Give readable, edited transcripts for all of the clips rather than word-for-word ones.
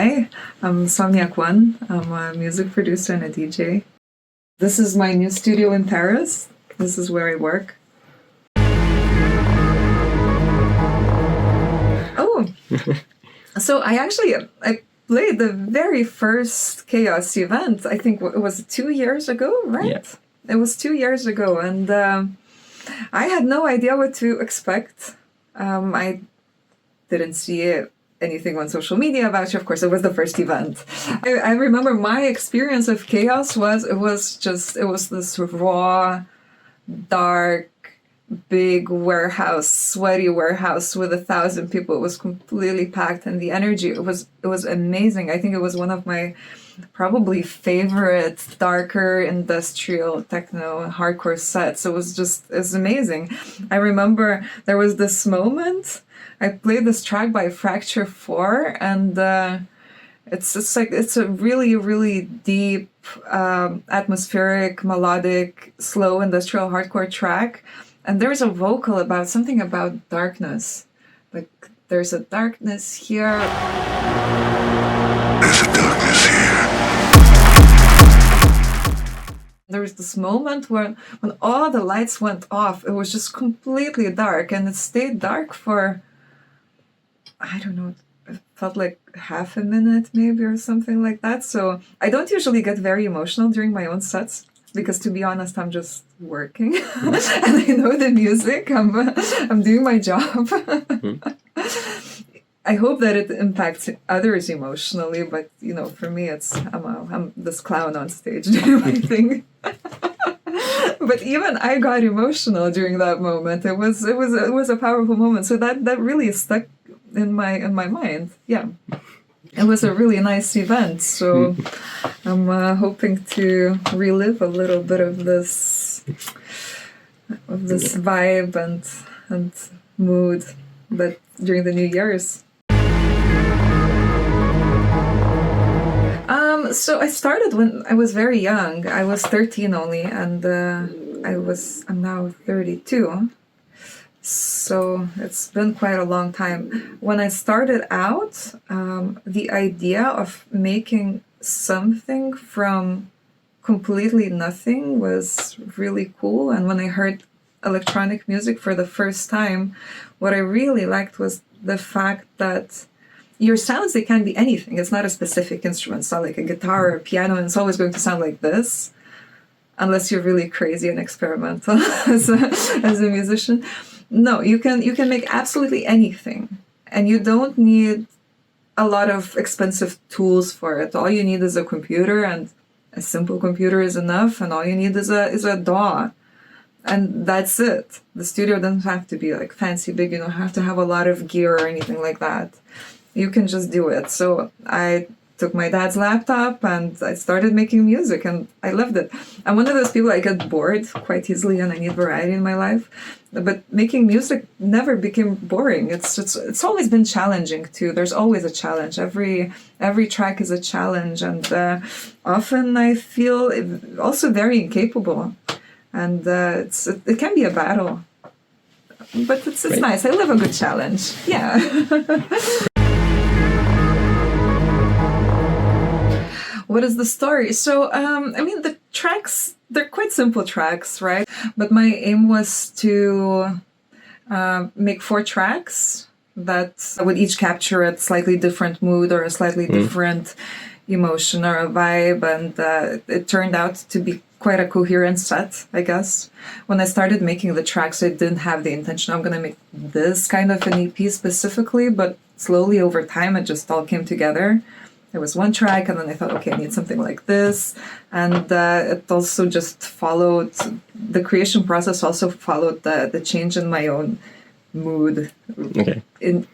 Eye. I'm Somniac 1. I'm a music producer and a DJ. This is my new studio in Paris. This is where I work. Oh, so I played the very first Khaos event. I think it was 2 years ago, right? Yeah. It was 2 years ago, and I had no idea what to expect. I didn't see anything on social media about you. Of course, it was the first event. I remember my experience of Khaos was this raw, dark, big warehouse, sweaty warehouse with 1,000 people. It was completely packed, and the energy, it was amazing. I think it was one of my probably favorite darker industrial techno hardcore sets. It was amazing. I remember there was this moment I played this track by Fracture 4, and it's a really, really deep, atmospheric, melodic, slow industrial hardcore track. And there's a vocal about something about darkness. Like, there's a darkness here. There's a darkness here. There was this moment when all the lights went off. It was just completely dark, and it stayed dark for, I don't know, it felt like half a minute maybe or something like that. So I don't usually get very emotional during my own sets, because to be honest, I'm just working and I know the music. I'm doing my job. I hope that it impacts others emotionally, but for me, I'm this clown on stage doing my thing. But even I got emotional during that moment. It was a powerful moment. So that really stuck in my mind. Yeah. It was a really nice event, so I'm hoping to relive a little bit of this vibe and mood, but during the New Year's. So I started when I was very young. I was 13 only, and I'm now 32. So it's been quite a long time. When I started out, the idea of making something from completely nothing was really cool. And when I heard electronic music for the first time, what I really liked was the fact that your sounds, they can be anything. It's not a specific instrument. It's not like a guitar or a piano, and it's always going to sound like this, unless you're really crazy and experimental as a musician. No, you can make absolutely anything, and you don't need a lot of expensive tools for it. All you need is a computer, and a simple computer is enough, and all you need is a DAW, and that's it. The studio doesn't have to be like fancy big. You don't have to have a lot of gear or anything like that. You can just do it. So I took my dad's laptop and I started making music, and I loved it. I'm one of those people, I get bored quite easily and I need variety in my life. But making music never became boring. It's always been challenging too. There's always a challenge. Every track is a challenge, and often I feel also very incapable. And it can be a battle. But it's nice. I love a good challenge. Yeah. What is the story? So, the tracks, they're quite simple tracks, right? But my aim was to make 4 tracks that would each capture a slightly different mood or a slightly different emotion or a vibe. And it turned out to be quite a coherent set, I guess. When I started making the tracks, I didn't have the intention I'm going to make this kind of an EP specifically, but slowly over time, it just all came together. There was one track, and then I thought, okay, I need something like this. And it also just followed, the creation process also followed the change in my own mood in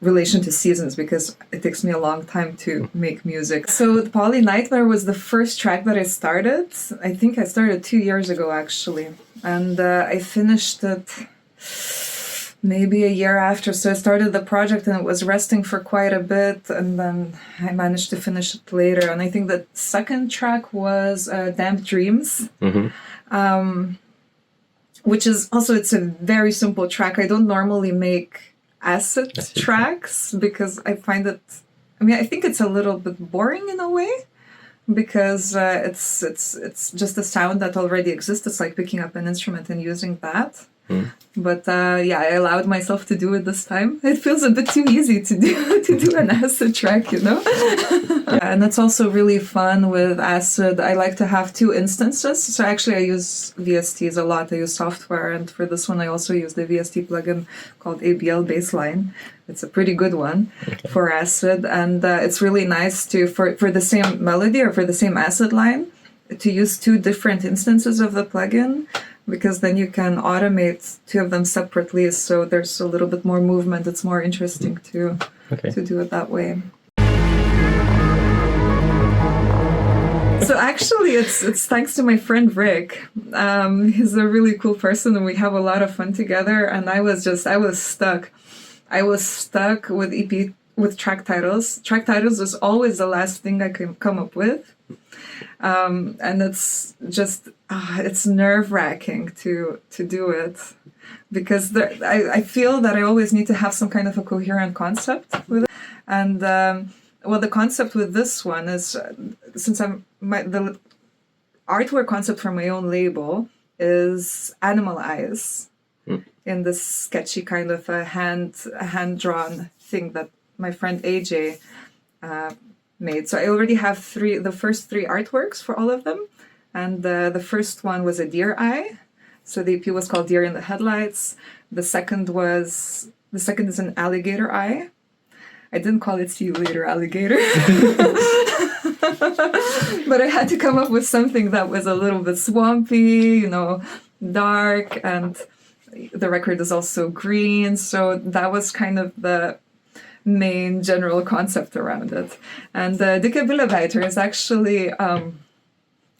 relation to seasons, because it takes me a long time to make music. So Poly Nightmare was the first track that I started. I think I started 2 years ago, actually. And I finished it maybe a year after. So I started the project and it was resting for quite a bit, and then I managed to finish it later. And I think the second track was Damp Dreams, which is also, it's a very simple track. I don't normally make acid tracks because I find it I mean, I think it's a little bit boring in a way, because it's just a sound that already exists. It's like picking up an instrument and using that. But yeah, I allowed myself to do it this time. It feels a bit too easy to do an acid track, you know? And it's also really fun with acid. I like to have two instances. So actually I use VSTs a lot. I use software, and for this one I also use the VST plugin called ABL Baseline. It's a pretty good one for acid, and it's really nice to for the same melody or for the same acid line to use two different instances of the plugin, because then you can automate two of them separately, so there's a little bit more movement. It's more interesting to do it that way. So actually, it's thanks to my friend Rick. He's a really cool person, and we have a lot of fun together. And I was stuck. I was stuck with EP with track titles. Track titles is always the last thing I can come up with. And it's just it's nerve-wracking to do it, because I feel that I always need to have some kind of a coherent concept with it. And well, the concept with this one is, since the artwork concept for my own label is animal eyes in this sketchy kind of a hand-drawn thing that my friend AJ made. So I already have the first three artworks for all of them, and the first one was a deer eye. So the EP was called Deer in the Headlights. The second is an alligator eye. I didn't call it See You Later, Alligator. But I had to come up with something that was a little bit swampy, you know, dark, and the record is also green. So that was kind of the main general concept around it. And Dikke Billebijter is actually,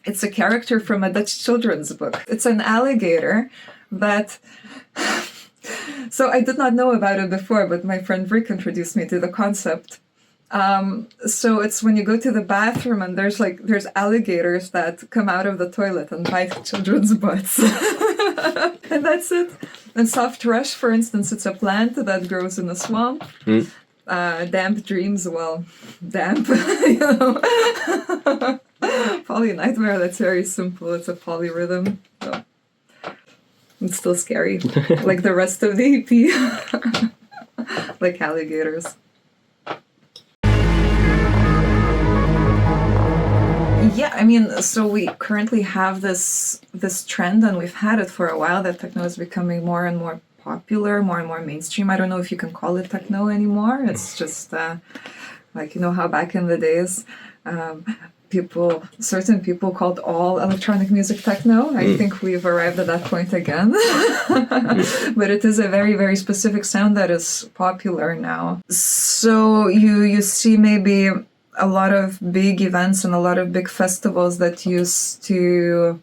it's a character from a Dutch children's book. It's an alligator that... So I did not know about it before, but my friend Rick introduced me to the concept. So it's when you go to the bathroom and there's alligators that come out of the toilet and bite children's butts. And that's it. And soft rush, for instance, it's a plant that grows in a swamp. Damp dreams, well, damp, you know. Poly Nightmare, that's very simple. It's a polyrhythm. So. It's still scary, like the rest of the EP, like alligators. Yeah, I mean, so we currently have this trend, and we've had it for a while, that techno is becoming more and more popular, more and more mainstream. I don't know if you can call it techno anymore. It's just like, you know how back in the days, certain people called all electronic music techno. I think we've arrived at that point again. But it is a very, very specific sound that is popular now. So you see maybe a lot of big events and a lot of big festivals that used to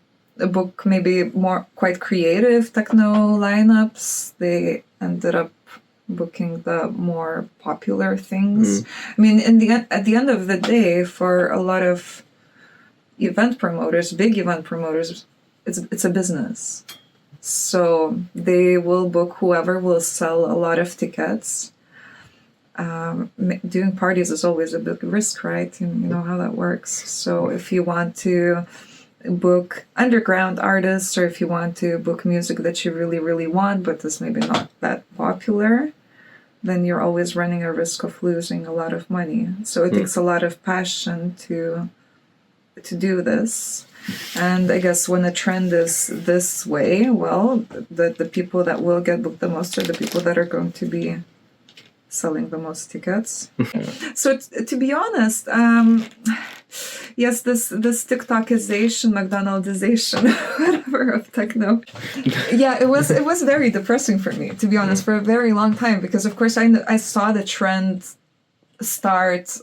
book maybe more quite creative techno lineups. They ended up booking the more popular things. I mean, at the end of the day, for a lot of event promoters, big event promoters, it's a business. So they will book whoever will sell a lot of tickets. Doing parties is always a big risk, right? You know how that works. So if you want to book underground artists, or if you want to book music that you really, really want, but is maybe not that popular, then you're always running a risk of losing a lot of money. So it takes a lot of passion to do this. And I guess when a trend is this way, well, the people that will get booked the most are the people that are going to be selling the most tickets. So to be honest, yes, this TikTokization, McDonaldization, whatever, of techno. Yeah, it was very depressing for me, to be honest, for a very long time, because of course I saw the trend start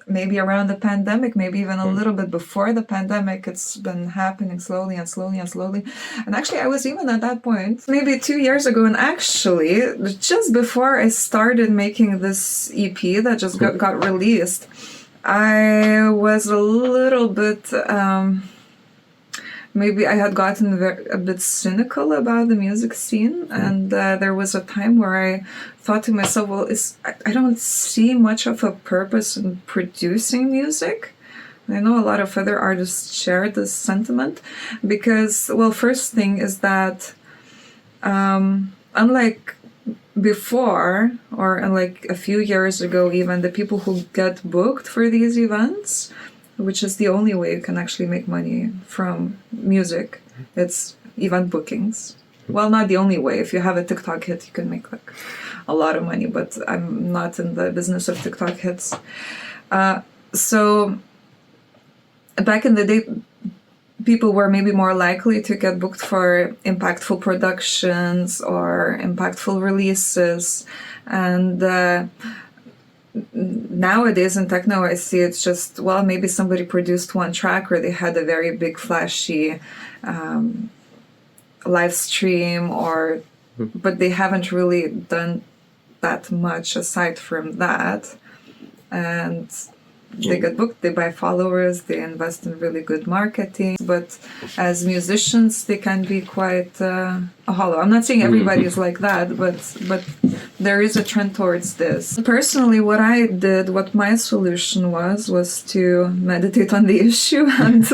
maybe around the pandemic, maybe even a little bit before the pandemic. It's been happening slowly and slowly and slowly. And actually, I was even at that point, maybe 2 years ago, and actually, just before I started making this EP that just got released, I was a little bit maybe I had gotten a bit cynical about the music scene, and there was a time where I thought to myself, well, I don't see much of a purpose in producing music. I know a lot of other artists share this sentiment because, well, first thing is that unlike before, or unlike a few years ago even, the people who get booked for these events, which is the only way you can actually make money from music, it's event bookings. Well, not the only way. If you have a TikTok hit, you can make like a lot of money, but I'm not in the business of TikTok hits. So back in the day, people were maybe more likely to get booked for impactful productions or impactful releases. And nowadays in techno, I see it's just, well, maybe somebody produced one track or they had a very big flashy live stream, but they haven't really done that much aside from that. And they get booked, they buy followers, they invest in really good marketing. But as musicians, they can be quite hollow. I'm not saying everybody is like that, but there is a trend towards this. Personally, what I did, what my solution was to meditate on the issue and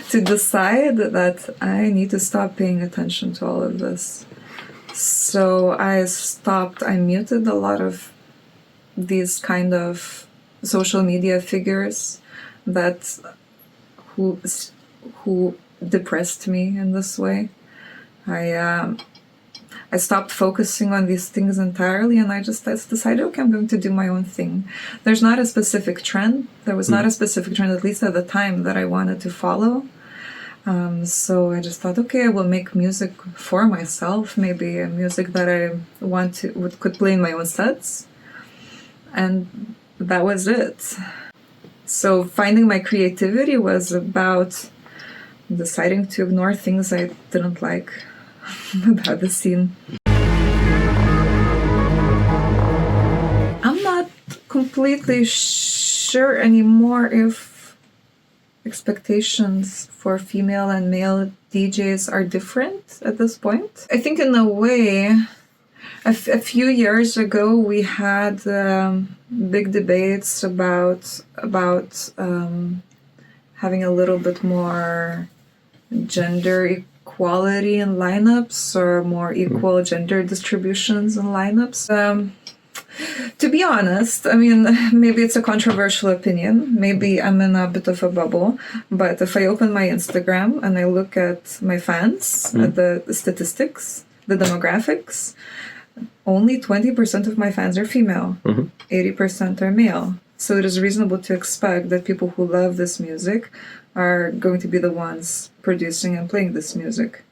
to decide that I need to stop paying attention to all of this. So I muted a lot of these kind of social media figures who depressed me in this way. I stopped focusing on these things entirely, and I decided, okay, I'm going to do my own thing. There's not a specific trend. There was not a specific trend, at least at the time, that I wanted to follow. So I just thought, okay, I will make music for myself, maybe music that I could play in my own sets. And that was it. So finding my creativity was about deciding to ignore things I didn't like about the scene. I'm not completely sure anymore if expectations for female and male DJs are different at this point. I think in a way, a few years ago we had big debates about having a little bit more gender equality in lineups, or more equal gender distributions in lineups. To be honest, I mean, maybe it's a controversial opinion. Maybe I'm in a bit of a bubble. But if I open my Instagram and I look at my fans, at the statistics, the demographics, only 20% of my fans are female. 80% are male. So it is reasonable to expect that people who love this music are going to be the ones producing and playing this music.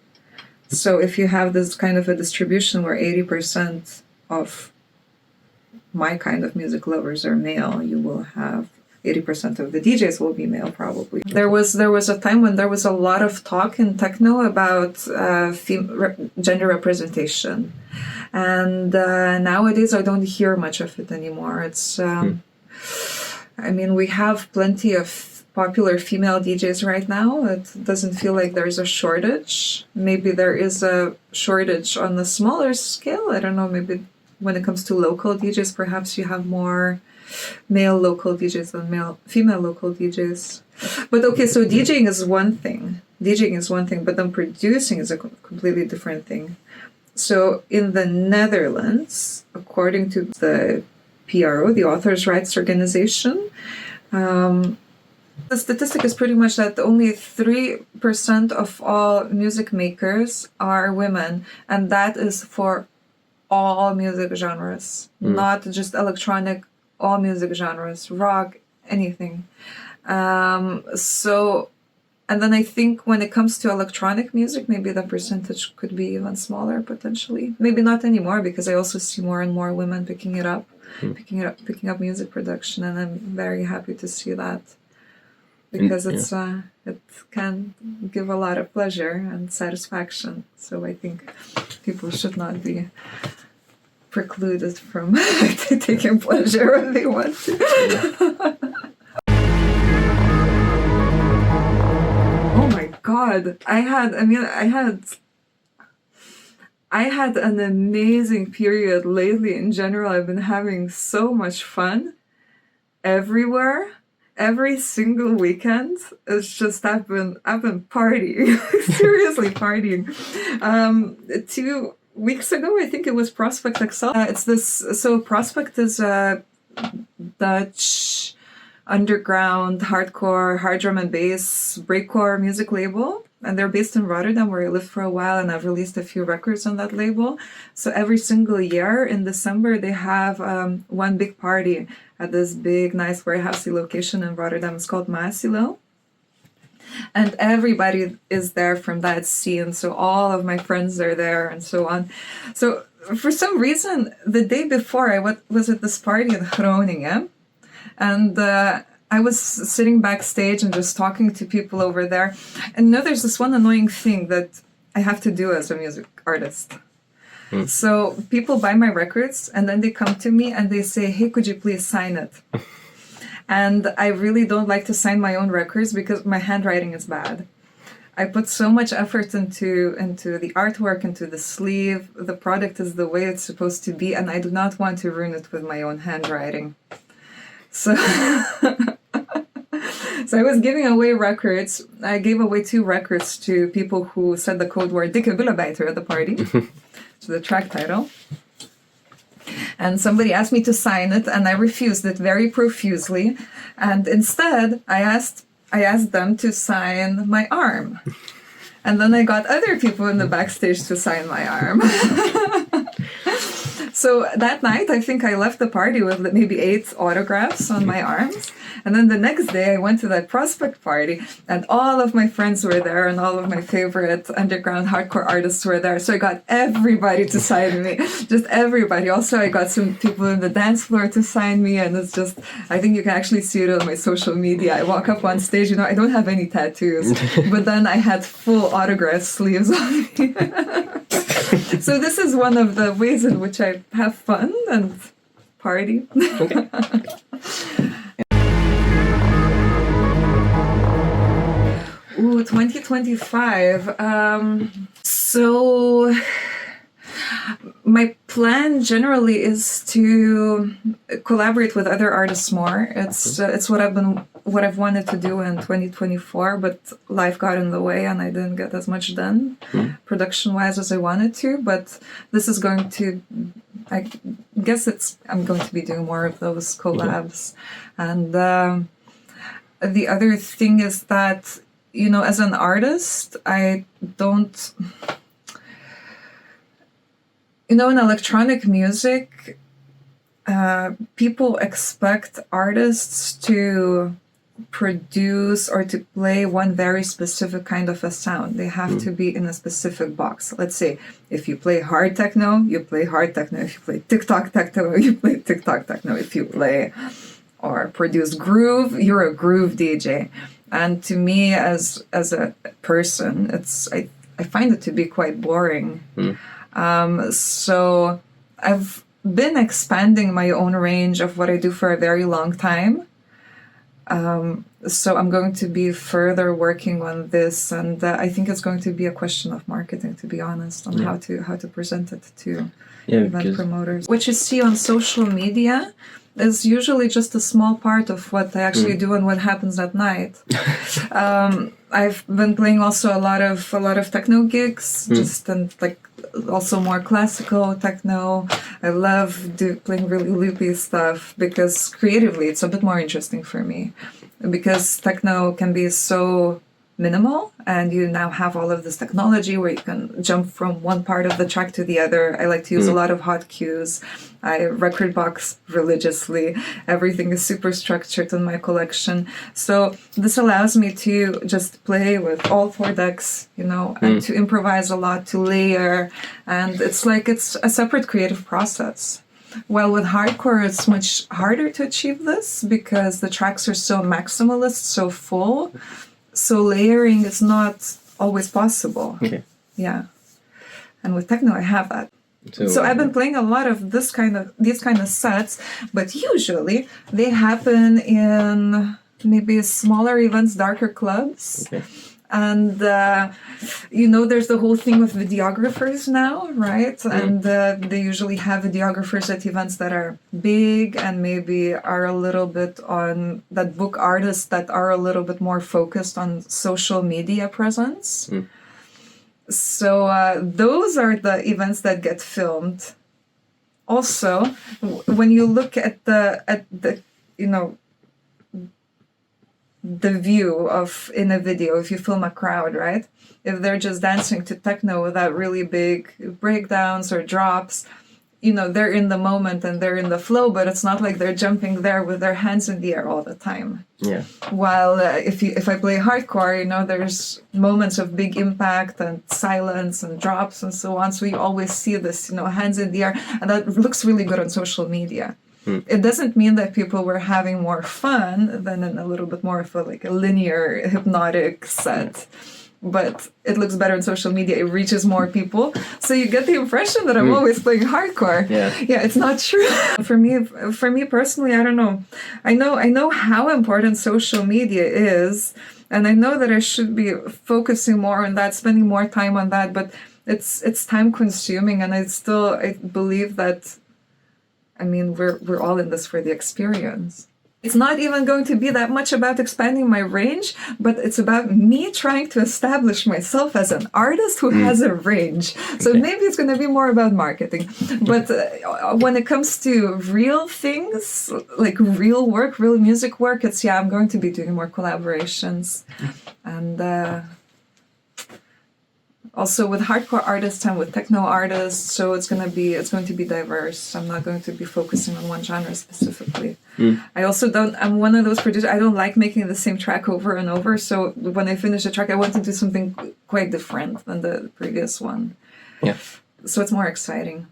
So if you have this kind of a distribution where 80% of my kind of music lovers are male, you will have 80% of the DJs will be male, probably. There was a time when there was a lot of talk in techno about gender representation, and nowadays I don't hear much of it anymore. It's, I mean, we have plenty of popular female DJs right now. It doesn't feel like there's a shortage. Maybe there is a shortage on the smaller scale. I don't know, maybe when it comes to local DJs, perhaps you have more male local DJs than female local DJs. But okay, so DJing is one thing, but then producing is a completely different thing. So in the Netherlands, according to the PRO, the Authors' Rights Organization, the statistic is pretty much that only 3% of all music makers are women, and that is for all music genres, not just electronic, all music genres, rock, anything. So, and then I think when it comes to electronic music, maybe the percentage could be even smaller potentially. Maybe not anymore, because I also see more and more women picking up music production, and I'm very happy to see that, because it can give a lot of pleasure and satisfaction. So I think people should not be precluded from taking pleasure when they want to. Oh my god. God, I had an amazing period lately. In general, I've been having so much fun everywhere. Every single weekend, it's just I've been partying, seriously partying. 2 weeks ago, I think it was Prospect XL. It's this. So Prospect is a Dutch underground hardcore, hard drum and bass, breakcore music label. And they're based in Rotterdam, where I lived for a while, and I've released a few records on that label. So every single year in December, they have one big party at this big, nice warehousey location in Rotterdam. It's called Maasilo. And everybody is there from that scene. So all of my friends are there and so on. So for some reason, the day before, I was at this party in Groningen. And I was sitting backstage and just talking to people over there. And there's this one annoying thing that I have to do as a music artist. So people buy my records and then they come to me and they say, hey, could you please sign it? And I really don't like to sign my own records because my handwriting is bad. I put so much effort into the artwork, into the sleeve. The product is the way it's supposed to be, and I do not want to ruin it with my own handwriting. So, so I was giving away records. I gave away 2 records to people who said the code word Dikke Bullebeiter at the party, to the track title. And somebody asked me to sign it, and I refused it very profusely. And instead, I asked them to sign my arm. And then I got other people in the backstage to sign my arm. So that night, I think I left the party with maybe 8 autographs on my arms. And then the next day, I went to that Prospect party, and all of my friends were there, and all of my favorite underground hardcore artists were there. So I got everybody to sign me, just everybody. Also, I got some people in the dance floor to sign me, and it's just, I think you can actually see it on my social media. I walk up on stage, I don't have any tattoos, but then I had full autograph sleeves on me. So this is one of the ways in which I have fun and party. Okay. Ooh, 2025. So my plan generally is to collaborate with other artists more. It's what I've wanted to do in 2024, but life got in the way and I didn't get as much done production-wise as I wanted to. But this is going to, I guess I'm going to be doing more of those collabs. And the other thing is that, as an artist, I don't... in electronic music, people expect artists to produce or to play one very specific kind of a sound. They have to be in a specific box. Let's say, if you play hard techno, you play hard techno. If you play TikTok techno, you play TikTok techno. If you play or produce groove, you're a groove DJ. And to me, as a person, I find it to be quite boring. So I've been expanding my own range of what I do for a very long time. So I'm going to be further working on this, and I think it's going to be a question of marketing, to be honest, on how to present it to event promoters. What you see on social media is usually just a small part of what I actually do and what happens at night. I've been playing also a lot of techno gigs, also more classical techno. I love playing really loopy stuff because creatively it's a bit more interesting for me, because techno can be so minimal and you now have all of this technology where you can jump from one part of the track to the other. I like to use a lot of hot cues. I record box religiously. Everything is super structured in my collection. So this allows me to just play with all 4 decks, and to improvise a lot, to layer. And it's a separate creative process. While with hardcore, it's much harder to achieve this because the tracks are so maximalist, so full. So layering is not always possible. Okay. Yeah. And with techno, I have that. So I've been playing a lot of these kind of sets, but usually they happen in maybe smaller events, darker clubs. Okay. And, there's the whole thing with videographers now, right? And they usually have videographers at events that are big and maybe are a little bit that book artists that are a little bit more focused on social media presence. So those are the events that get filmed. Also, when you look at the view of in a video, if you film a crowd, right? If they're just dancing to techno without really big breakdowns or drops, they're in the moment and they're in the flow, but it's not like they're jumping there with their hands in the air all the time. Yeah. While if I play hardcore, there's moments of big impact and silence and drops and so on. So you always see this, hands in the air, and that looks really good on social media. It doesn't mean that people were having more fun than in a little bit more of a linear hypnotic set. But it looks better on social media. It reaches more people. So you get the impression that I'm always playing hardcore. Yeah, it's not true. For me personally, I don't know. I know how important social media is, and I know that I should be focusing more on that, spending more time on that, but it's time consuming, and I believe that we're all in this for the experience. It's not even going to be that much about expanding my range, but it's about me trying to establish myself as an artist who has a range. So maybe it's going to be more about marketing. But when it comes to real things, like real work, real music work, I'm going to be doing more collaborations. And also with hardcore artists and with techno artists, so it's going to be diverse. I'm not going to be focusing on one genre specifically. I'm one of those producers, I don't like making the same track over and over, so when I finish a track I want to do something quite different than the previous one. Yeah. So it's more exciting.